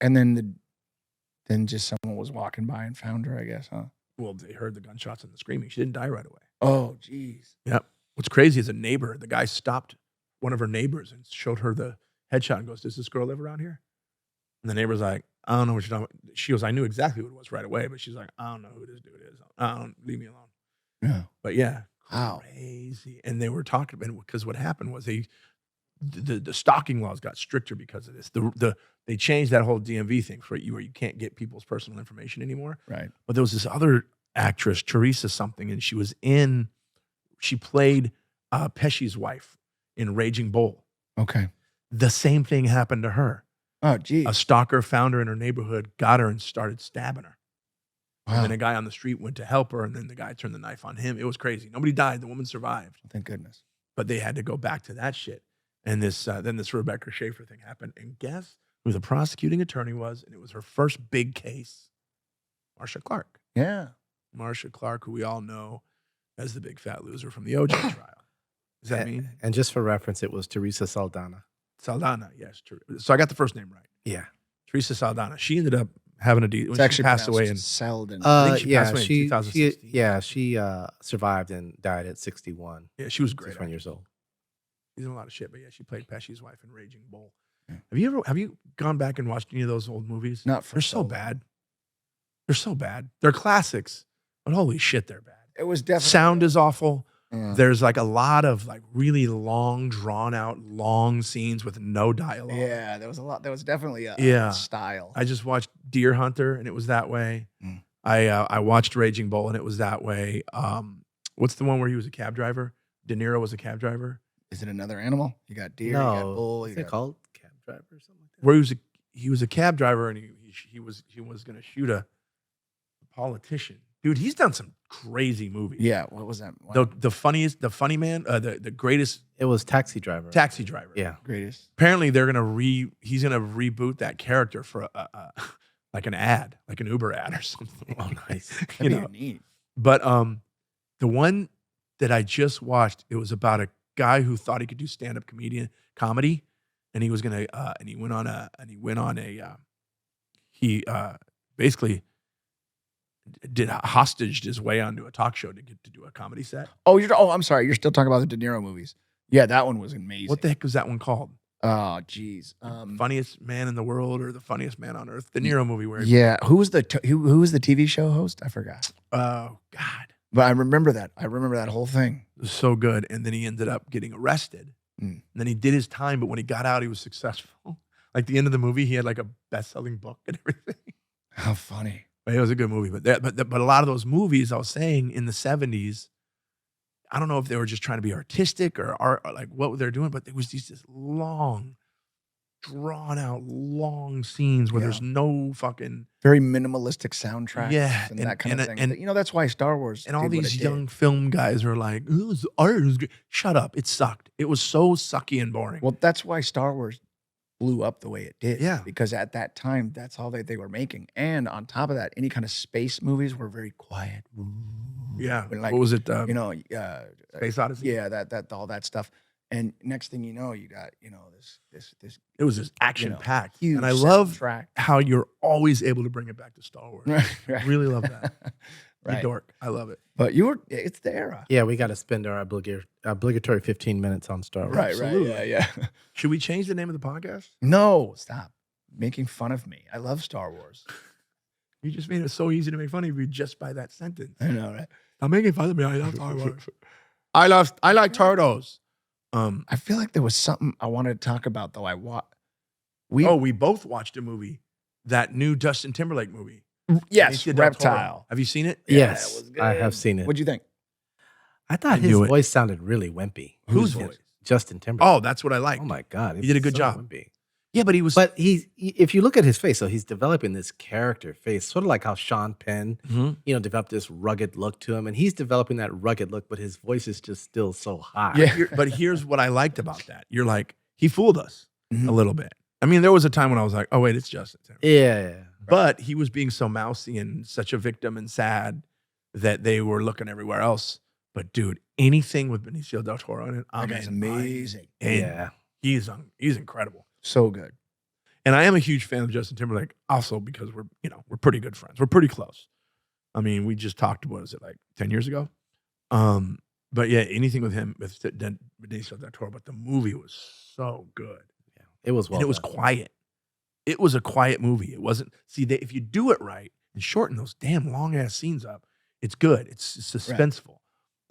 And then just someone was walking by and found her, I guess, huh? Well, they heard the gunshots and the screaming. She didn't die right away. Oh, geez. Yep. What's crazy is a neighbor, the guy stopped one of her neighbors and showed her the headshot and goes, does this girl live around here? And the neighbor's like, I don't know what you're talking about. She goes, I knew exactly what it was right away, but she's like, I don't know who this dude is. Leave me alone. Yeah. But yeah, Wow. crazy. And they were talking about, because what happened was the stalking laws got stricter because of this. They changed that whole DMV thing for you where you can't get people's personal information anymore. Right. But there was this other actress, Teresa something, and she played Pesci's wife in Raging Bull. Okay. The same thing happened to her. Oh, geez. A stalker found her in her neighborhood, got her, and started stabbing her. Wow. And then a guy on the street went to help her, and then the guy turned the knife on him. It was crazy. Nobody died. The woman survived. Thank goodness. But they had to go back to that shit. And then this Rebecca Schaefer thing happened. And guess who the prosecuting attorney was? And it was her first big case. Marcia Clark. Yeah. Marcia Clark, who we all know as the big fat loser from the OJ trial. Does that mean? And just for reference, it was Teresa Saldana. Saldana, yes. So I got the first name right. Yeah. Teresa Saldana. She ended up having a deal. It's When she actually passed away pronounced Selden. I think she Yeah, passed away in 2016. she survived and died at 61. Yeah, she was great. 61 years old. She's in a lot of shit, but yeah, she played Pesci's wife in Raging Bull. Yeah. Have you gone back and watched any of those old movies? Not for They're so so long. bad. They're so bad. They're classics, but holy shit, they're bad. It was definitely Sound is awful. Yeah. There's like a lot of like really long, drawn out, long scenes with no dialogue. Yeah, there was a lot. There was definitely a Yeah. style. I just watched Deer Hunter and it was that way. Mm. I watched Raging Bull and it was that way. What's the one where he was a cab driver? De Niro was a cab driver. Is it another animal? You got deer, you No, got bull, is you it got called cab driver or something like that? Where he was a cab driver and he was going to shoot a politician. Dude, he's done some crazy movies. Yeah, what was that? One? The funny man, the greatest It was Taxi Driver. taxi driver. Yeah. Greatest. Apparently he's gonna reboot that character for like an ad, like an Uber ad or something. Oh, nice. you That'd know. be neat. But the one that I just watched, it was about a guy who thought he could do stand-up comedy, and he was gonna he basically did hostaged his way onto a talk show to get to do a comedy set. Oh, I'm sorry. You're still talking about the De Niro movies. Yeah, that one was amazing. What the heck was that one called? Oh, geez. Funniest man in the world or the funniest man on earth? The Niro movie where Yeah, who was the TV show host? I forgot. oh God, But I remember that. I remember that whole thing. it was so good. And then he ended up getting arrested. Mm. And then he did his time, but when he got out, he was successful. Like the end of the movie, he had like a best-selling book and everything. How funny. But it was a good movie. But a lot of those movies, I was saying in the 70s, I don't know if they were just trying to be artistic or art, or like what they're doing, but there was these just long, drawn out, long scenes where Yeah. there's no fucking Very minimalistic soundtracks. Yeah, and that kind of thing. and- you know, that's why Star Wars and all did what these it young did. film guys are like, "Ooh, this art is good." Shut up! It sucked. It was so sucky and boring. Well, that's why Star Wars blew up the way it did. Yeah. Because at that time, that's all they were making. And on top of that, any kind of space movies were very quiet. yeah, Like, what was it? you know, Space Odyssey. yeah, that all that stuff. And next thing you know, you got, you know, this It was just action packed, huge and I love soundtrack. how you're always able to bring it back to Star Wars. Right. Really love that. You Right. dork. I love it. But it's the era. Yeah, we got to spend our obligatory 15 minutes on Star Wars. Right, Absolutely. right. Yeah. Should we change the name of the podcast? No, stop making fun of me. I love Star Wars. You just made it so easy to make fun of you just by that sentence. I know, right? I'm making fun of me. I love Star Wars. I like turtles. I feel like there was something I wanted to talk about though. We both watched a movie, that new Justin Timberlake movie. Yes, Benicio del Toro. Reptile. Have you seen it? Yes, it was I good. have seen it. What'd you think? I thought I his knew it. voice sounded really wimpy. Whose His voice? Justin Timberlake. Oh, that's what I like. Oh my God. He did a good so job. wimpy. Yeah, but he was. But if you look at his face, so he's developing this character face, sort of like how Sean Penn, Mhm. developed this rugged look to him, and he's developing that rugged look, but his voice is just still so high. Yeah. But here's what I liked about that. You're like, he fooled us Mhm. a little bit. I mean, there was a time when I was like, oh wait, it's Justin Timberlake. Yeah. But he was being so mousy and such a victim and sad that they were looking everywhere else. But dude, anything with Benicio del Toro in it, That guy's amazing. Yeah. He's incredible. So good. And I am a huge fan of Justin Timberlake also because we're pretty good friends. We're pretty close. I mean, we just talked, what was it, like 10 years ago? But yeah, anything with him, with Benicio del Toro, but the movie was so good. Yeah. It was well And it was done. quiet. It was a quiet movie. It wasn't, if you do it right and shorten those damn long ass scenes up, it's good. It's suspenseful.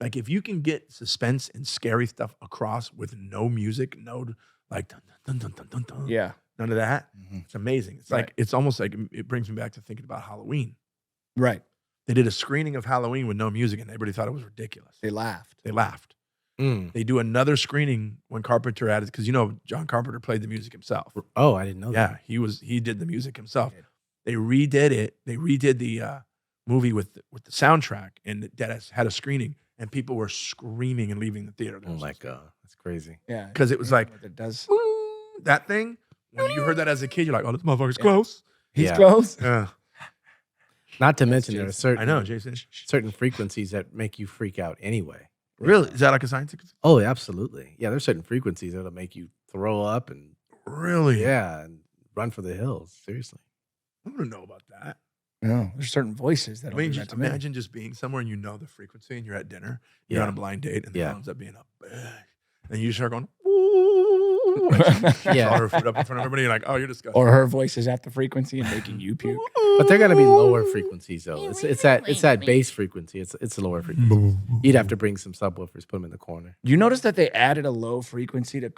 Like if you can get suspense and scary stuff across with no music, no like dun, dun, dun, dun, dun, dun, Yeah. none of that, Mhm. it's amazing. It's Right. like, it's almost like, it brings me back to thinking about Halloween. Right. They did a screening of Halloween with no music, and everybody thought it was ridiculous. They laughed. They laughed. Mm. They do another screening when Carpenter added, because John Carpenter played the music himself. Oh, I didn't know that. Yeah, he did the music himself. They redid it. They redid the movie with the soundtrack, and that had a screening, and people were screaming and leaving the theater. Oh my God, that's crazy. Yeah, because it was like it does. that thing. When you heard that as a kid, you're like, "Oh, this motherfucker's close." He's Yeah. close. Yeah, Not to mention there are certain I know, Jason. certain frequencies that make you freak out anyway. Really? Is that like a scientific? Oh, absolutely. Yeah, there's certain frequencies that'll make you throw up and Really? and run for the hills. Seriously. I want to know about that. No, there's certain voices that I mean, do that just to me. imagine just being somewhere and you know the frequency, and you're at dinner, you're Yeah. on a blind date, and the Yeah. ends up being a and you start going, "Ooh," and she Yeah. all her food up in front of everybody. You're like, "Oh, you're disgusting." Or her voice is at the frequency and making you puke. But they're gonna be lower frequencies though. It's that bass frequency. It's a lower frequency. You'd have to bring some subwoofers, put them in the corner. You notice that they added a low frequency to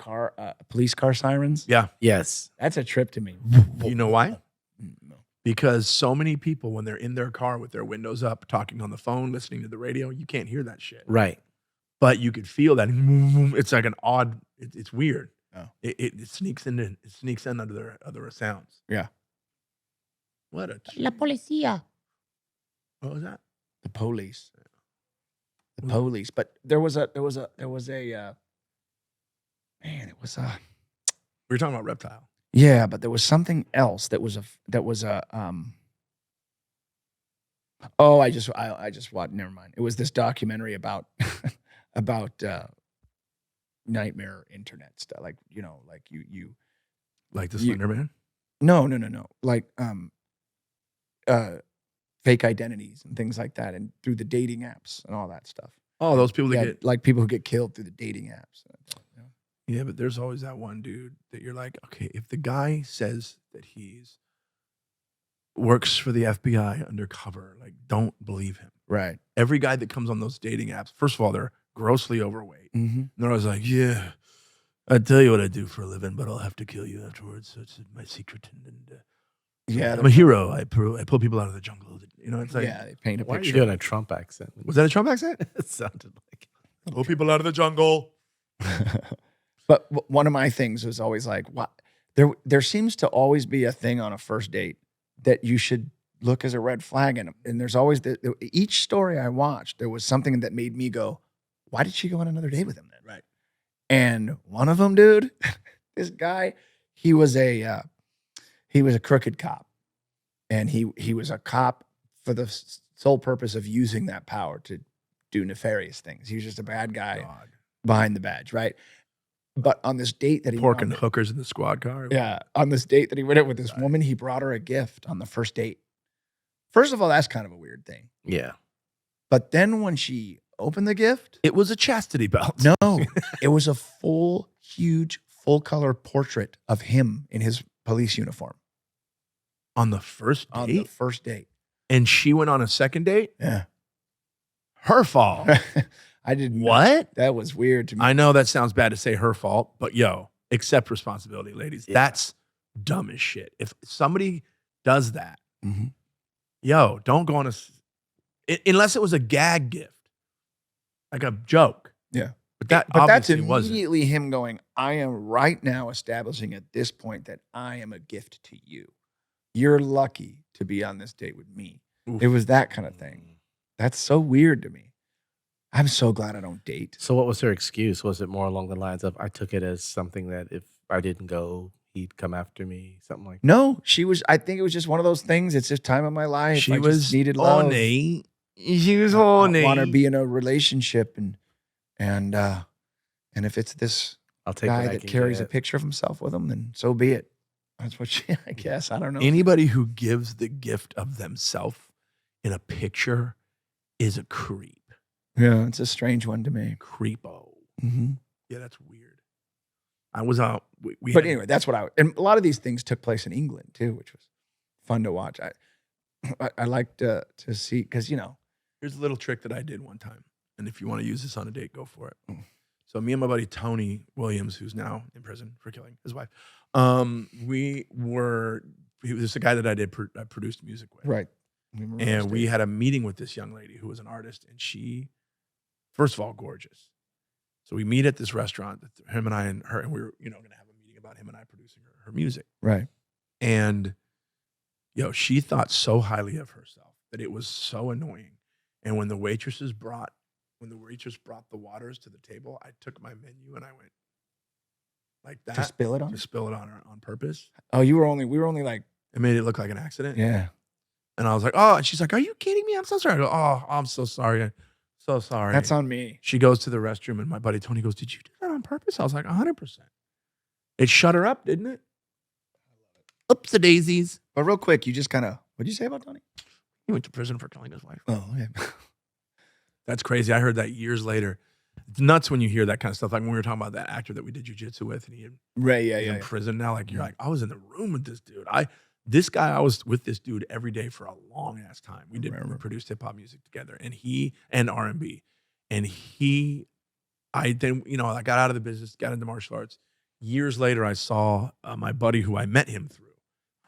police car sirens? Yeah. Yes. That's a trip to me. You know why? No. Because so many people, when they're in their car with their windows up, talking on the phone, listening to the radio, you can't hear that shit. Right. But you could feel that. It's like an odd. It's weird. Oh. It sneaks in. It sneaks in under other sounds. Yeah. What a. La policía. What was that? The police. The police. But there was a man, it was a We were talking about Reptile. yeah, but there was something else that was oh, I just watched, never mind. It was this documentary about about nightmare internet stuff. Like, like you Like the You- Slender Man. no. Like fake identities and things like that, and through the dating apps and all that stuff. Oh, those people that Yeah, get. like people who get killed through the dating apps. Yeah, but there's always that one dude that you're like, okay, if the guy says that he's works for the FBI undercover, like, don't believe him. Right. Every guy that comes on those dating apps, first of all, they're grossly overweight. Mm-hmm. And they're always like, yeah, I tell you what I do for a living, but I'll have to kill you afterwards. So it's my secret. And Yeah. I'm a hero. I pull people out of the jungle. It's like, yeah, they paint a Why are you picture. doing a Trump accent? was that a Trump accent? It sounded like Pull people out of the jungle. But one of my things was always like, what? There seems to always be a thing on a first date that you should look as a red flag. And there's always each story I watched, there was something that made me go, why did she go on another date with him then? Right. And one of them, dude, this guy, he was a crooked cop, and he was a cop for the sole purpose of using that power to do nefarious things. He was just a bad guy God. behind the badge, right? But on this date that he Pork went and on, hookers in the squad car. yeah, on this date that he went out with this woman, he brought her a gift on the first date. First of all, that's kind of a weird thing. yeah. But then when she opened the gift, It was a chastity belt. no, it was a huge, full color portrait of him in his police uniform On the first on date? the first date. And she went on a second date? Yeah. Her fault. I didn't know. What? That was weird to me. I know that sounds bad to say her fault, but yo, accept responsibility, ladies. Yeah. That's dumb as shit. If somebody does that, Mhm. yo, don't go on unless it was a gag gift, like a joke. Yeah. But that But that's obviously wasn't. immediately him going, I am right now establishing at this point that I am a gift to you. You're lucky to be on this date with me. Oof. It was that kind of thing. That's so weird to me. I'm so glad I don't date. So what was her excuse? Was it more along the lines of I took it as something that if I didn't go, he'd come after me, something like that? No, I think it was just one of those things. It's just time of my life. She I just was needed love. horny. She was I horny. want to be in a relationship, and if it's this I'll take guy what I that can carries a get. picture of himself with him, then so be it. That's what I guess. I don't know. Anybody who gives the gift of themselves in a picture is a creep. Yeah, it's a strange one to me. Creepo. Mm-hmm. Yeah, that's weird. I was out. We But had- anyway, that's what and a lot of these things took place in England too, which was fun to watch. I like to see, because here's a little trick that I did one time. And if you want to use this on a date, go for it. Mm. So me and my buddy Tony Williams, who's now in prison for killing his wife, he was the guy that I produced music with. right. And we had a meeting with this young lady who was an artist, and she, first of all, gorgeous. So we meet at this restaurant, him and I and her, and we were, going to have a meeting about him and I producing her music. Right. And, she thought so highly of herself that it was so annoying. And when the waitress brought the waters to the table, I took my menu and I went like that. To spill it on To spill it on her on purpose. Oh, we were only like. It made it look like an accident. Yeah. And I was like, oh, and she's like, are you kidding me? I'm so sorry. I go, oh, I'm so sorry. So sorry. That's on me. She goes to the restroom and my buddy Tony goes, did you do that on purpose? I was like, 100%. It shut her up, didn't it? Oops, the daisies. But real quick, you just kind of, what'd you say about Tony? He went to prison for killing his wife. Oh, yeah. That's crazy. I heard that years later. It's nuts when you hear that kind of stuff. Like when we were talking about that actor that we did jujitsu with, and he's in prison now. Like you're like, I was in the room with this dude. I was with this dude every day for a long ass time. We produced hip hop music together, and R&B, and I got out of the business, got into martial arts. Years later, I saw my buddy who I met him through,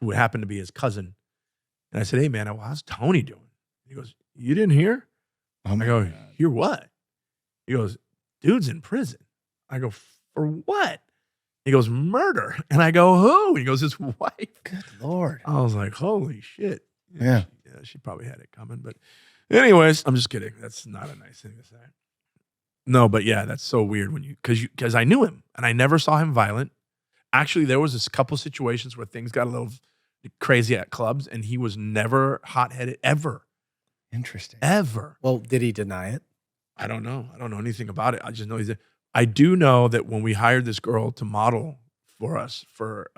who happened to be his cousin, and I said, "Hey man, how's Tony doing?" He goes, "You didn't hear?" I go, God. "Hear what?" He goes, "Dude's in prison." I go, "For what?" He goes, "Murder." And I go, "Who?" He goes, "His wife." Good Lord. I was like, holy shit. Yeah. She probably had it coming. But anyways, I'm just kidding. That's not a nice thing to say. No, but yeah, that's so weird because I knew him and I never saw him violent. Actually, there was a couple situations where things got a little crazy at clubs and he was never hot-headed ever. Interesting. Ever. Well, did he deny it? I don't know. I don't know anything about it. I just know I do know that when we hired this girl to model for us for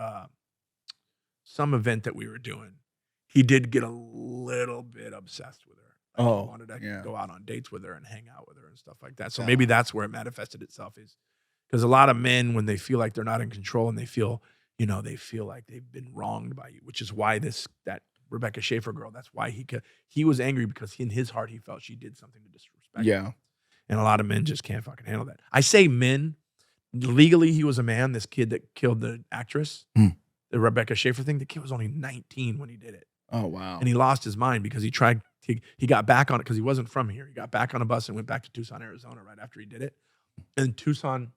some event that we were doing, he did get a little bit obsessed with her. Like he wanted to go out on dates with her and hang out with her and stuff like that. So maybe that's where it manifested itself, is because a lot of men, when they feel like they're not in control and they feel like they've been wronged by you, which is why that Rebecca Schaefer girl, that's why he was angry, because in his heart he felt she did something to disrespect him. And a lot of men just can't fucking handle that. I say men. Legally, he was a man. This kid that killed the actress, the Rebecca Schaefer thing, the kid was only 19 when he did it. Oh, wow. And he lost his mind because he got back on it because he wasn't from here. He got back on a bus and went back to Tucson, Arizona right after he did it. And Tucson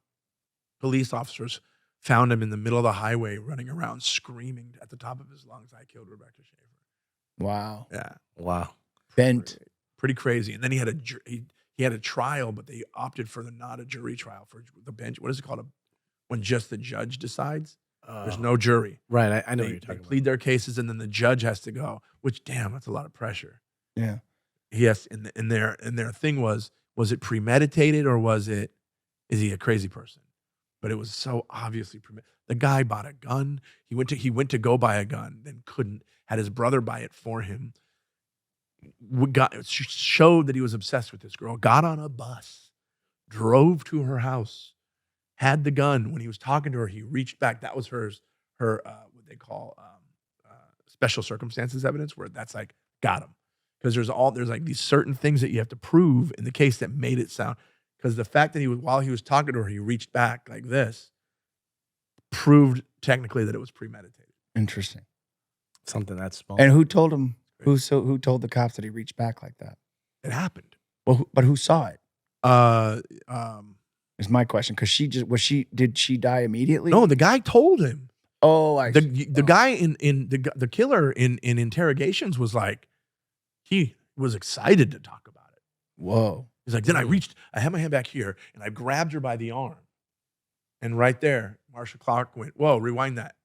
police officers found him in the middle of the highway running around screaming at the top of his lungs, "I killed Rebecca Schaefer." Wow. Yeah. Wow. Bent. Pretty crazy. And then he had a trial, but they opted for not a jury trial, for the bench. What is it called? When just the judge decides? There's no jury. Right. I know what They you're talking plead their cases, and then the judge has to go, which, damn, that's a lot of pressure. Yeah. Yes. And their thing was it premeditated or is he a crazy person? But it was so obviously premeditated. The guy bought a gun. He went to go buy a gun, then couldn't, had his brother buy it for him. Showed that he was obsessed with this girl, got on a bus, drove to her house, had the gun. When he was talking to her, he reached back. That was her what they call special circumstances evidence, where that's like, got him. Because there's like these certain things that you have to prove in the case that made it sound, because the fact that while he was talking to her, he reached back like this, proved technically that it was premeditated. Interesting. Something that's small. And who told him? Who told the cops that he reached back like that? It happened. Well, but who saw it? Is my question. Because did she die immediately? No, the guy told him. Oh, I see. The guy in the killer in interrogations was like, he was excited to talk about it. Whoa. He's like, then I had my hand back here and I grabbed her by the arm. And right there, Marshall Clark went, "Whoa, rewind that.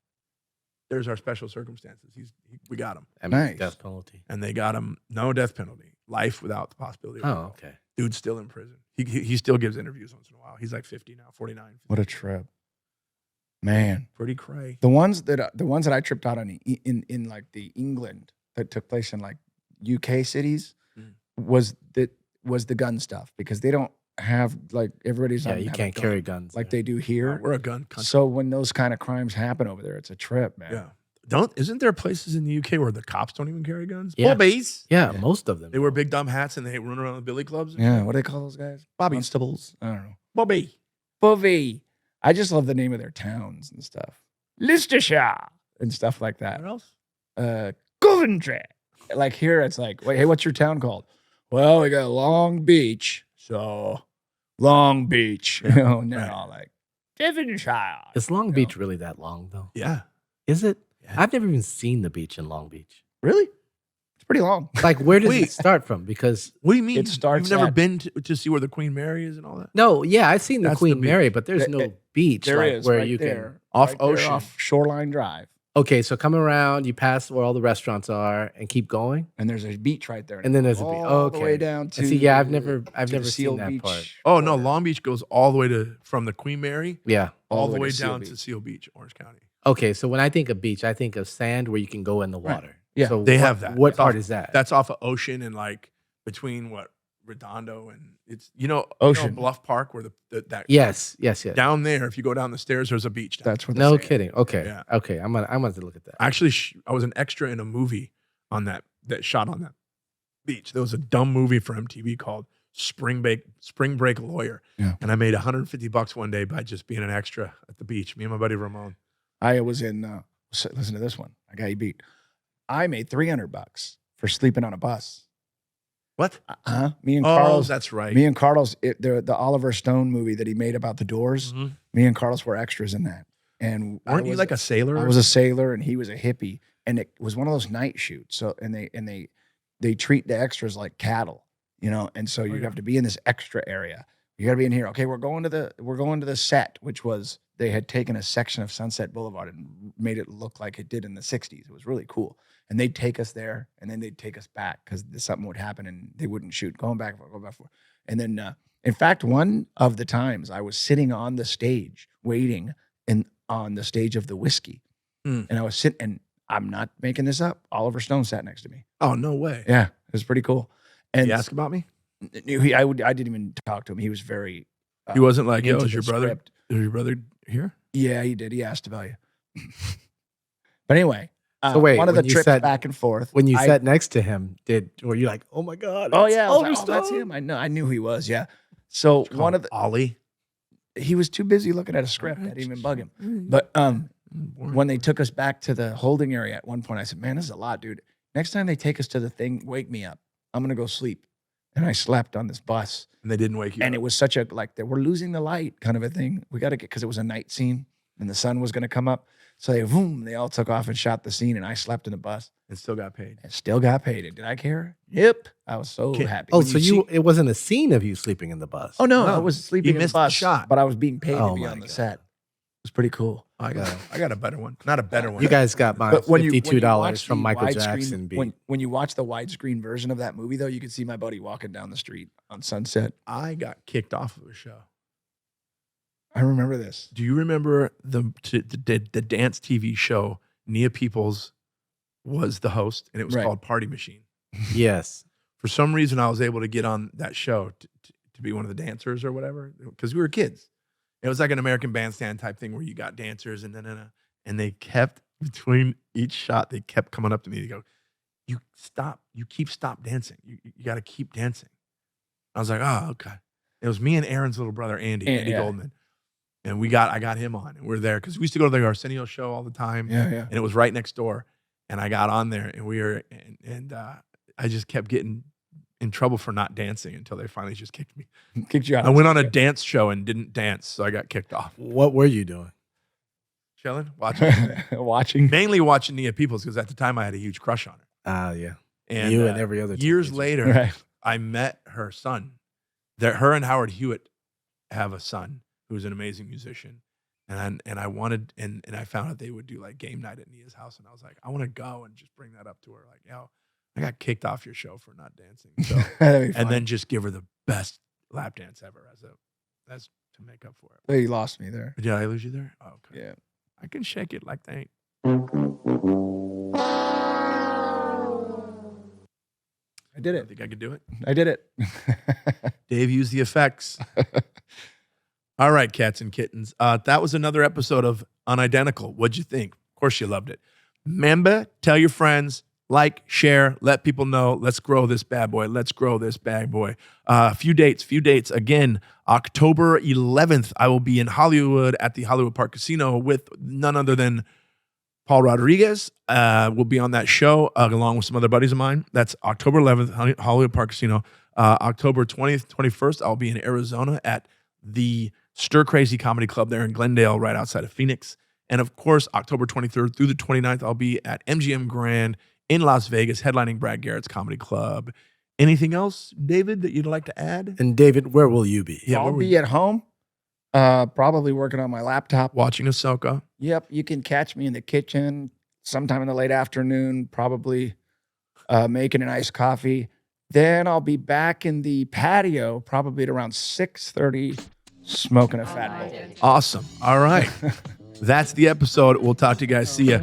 There's our special circumstances. We got him." Nice. Death penalty. And they got him, no death penalty, life without the possibility of parole. Okay. Dude's still in prison. He still gives interviews once in a while. He's like 50 now, 49. 50. What a trip. Man. Pretty cray. The ones that I tripped out on in like the England that took place in like UK cities was the gun stuff, because they don't have, like, everybody's not, you can't carry guns like there. they do here. We're a gun country. So when those kind of crimes happen over there, it's a trip, man. Yeah. Isn't there places in the UK where the cops don't even carry guns? Yeah. Bobbies. Yeah, most of them. They wear big dumb hats and they run around with billy clubs. Yeah, what do they call those guys? Bobbies. Constables? I don't know. Bobby. I just love the name of their towns and stuff. Leicestershire and stuff like that. What else? Coventry. like here, it's like, wait, hey, what's your town called? Well, we got Long Beach, so Long Beach. You know, and they're Right. all like, Devonshire. Is Long You know? Beach really that long though? Yeah. Is it? Yeah. I've never even seen the beach in Long Beach. Really? It's pretty long. Like, where does Wait. it start from? Because What do you mean? It starts You've never at- been to see where the Queen Mary is and all that? no, yeah, I've seen the That's the Queen beach. Mary, but there's It- no it- beach There like is where right you there, Off right there ocean. off Shoreline Drive, can. Okay, so come around, you pass where all the restaurants are, and keep going, and there's a beach right there, and then there's a beach. all the way Okay. down to. And see, yeah, I've never to the seen Seal that Beach part. Oh no, corner. Long Beach goes all the way to from the Queen Mary Yeah. all the way to Seal down to Beach. Seal Beach, Orange County. Okay, so when I think of beach, I think of sand where you can go in the Right. water. Yeah. so They what- have that. What That's part off- is that? That's off of Ocean and like between what Redondo and it's Ocean. Bluff Park where that yes. down there. If you go down the stairs, there's a beach. Down That's what. No they're saying. kidding. Okay. Yeah. Okay. I'm gonna to look at that. Actually, I was an extra in a movie on that shot on that beach. There was a dumb movie for MTV called Spring Break Lawyer. Yeah. And I made $150 one day by just being an extra at the beach. Me and my buddy Ramon. I was in. Listen to this one. I got you beat. I made $300 for sleeping on a bus. What? Me and Oh, Carlos. that's right. Me and Carlos. The Oliver Stone movie that he made about the Doors. Mhm. Me and Carlos were extras in that. And Weren't you like a sailor? I was a sailor and he was a hippie, and it was one of those night shoots. So and they treat the extras like cattle, and so you yeah. have to be in this extra area. You got to be in here. Okay, we're going to the set, which was they had taken a section of Sunset Boulevard and made it look like it did in the '60s. It was really cool. And they'd take us there, and then they'd take us back because something would happen, and they wouldn't shoot. Going back, and then in fact, one of the times I was sitting on the stage waiting on the stage of the whiskey. And I was sitting, and I'm not making this up. Oliver Stone sat next to me. Oh, no way. Yeah, it was pretty cool. And Did he ask about me? I didn't even talk to him. He was very. He wasn't like, yo, into is your the brother script. here? Yeah, he did. He asked about you. But anyway, So wait, one of the when you trips sat- back and forth. When you I- sat next to him, were you like, oh my God? Oh it's yeah, I was like, Oliver oh, that's Stone?" him. I knew he was. Yeah. So Call one him of the Ollie. he was too busy looking at a script. I didn't even bug him. But when they took us back to the holding area at one point, I said, man, this is a lot, dude. Next time they take us to the thing, wake me up. I'm going to go sleep. And I slept on this bus. And they didn't wake you And up. it was such a, we're losing the light kind of a thing. We got to get, because it was a night scene and the sun was going to come up. So they all took off and shot the scene. And I slept in the bus And still got paid. and still got paid. And did I care? Yep. I was so Okay. happy. Oh, When so see- it wasn't a scene of you sleeping in the bus. Oh, no. No, I was sleeping in missed the the bus, shot. but I was being paid Oh to be my on the God. set. It was pretty cool. I got a better one. Not a better one. You guys got my But when you $52 watch from the Michael widescreen- Jackson beat. when you watch the widescreen version of that movie, though, you can see my buddy walking down the street on Sunset. I got kicked off of a show. I remember this. Do you remember the dance TV show? Nia Peoples was the host, and it was Right. called Party Machine. Yes. For some reason, I was able to get on that show to be one of the dancers or whatever, because we were kids. It was like an American Bandstand type thing where you got dancers and and they kept between each shot, they kept coming up to me to go, "You stop dancing. You got to keep dancing." I was like, "Oh, okay." It was me and Aaron's little brother Andy Yeah. Goldman, and I got him on, and we're there because we used to go to the Arsenio show all the time. Yeah. And it was right next door. And I got on there, and we were, and I just kept getting in trouble for not dancing until they finally just kicked me. Kicked you out. I went on a dance show and didn't dance, so I got kicked off. What were you doing? Chilling, watching, watching. mainly watching Nia Peoples because at the time I had a huge crush on her. Yeah. And You and every other years teenager. later, Right. I met her son. Her and Howard Hewitt have a son who's an amazing musician. And I wanted, and I found out they would do like game night at Nia's house. And I was like, I want to go and just bring that up to her. Like, yo, I got kicked off your show for not dancing. So, That'd be fun. and then just give her the best lap dance ever as to make up for it. Oh, you lost me there. Did I lose you there? Oh, okay. Yeah. I can shake it like that. I did I it. think I could do it. I did it. Dave used the effects. All right, cats and kittens. That was another episode of Unidentical. What'd you think? Of course you loved it. Remember, tell your friends, like, share, let people know. Let's grow this bad boy. Let's grow this bad boy. Few dates. Again, October 11th, I will be in Hollywood at the Hollywood Park Casino with none other than Paul Rodriguez will be on that show along with some other buddies of mine. That's October 11th, Hollywood Park Casino. October 20th, 21st, I'll be in Arizona at the Stir Crazy Comedy Club there in Glendale, right outside of Phoenix. And of course, October 23rd through the 29th, I'll be at MGM Grand in Las Vegas, headlining Brad Garrett's Comedy Club. Anything else, David, that you'd like to add? And David, where will you be? I'll be at home, probably working on my laptop. Watching Ahsoka. Yep, you can catch me in the kitchen sometime in the late afternoon, probably making an iced coffee. Then I'll be back in the patio, probably at around 6:30, smoking a fat bowl. Awesome. All right. That's the episode. We'll talk to you guys. See ya.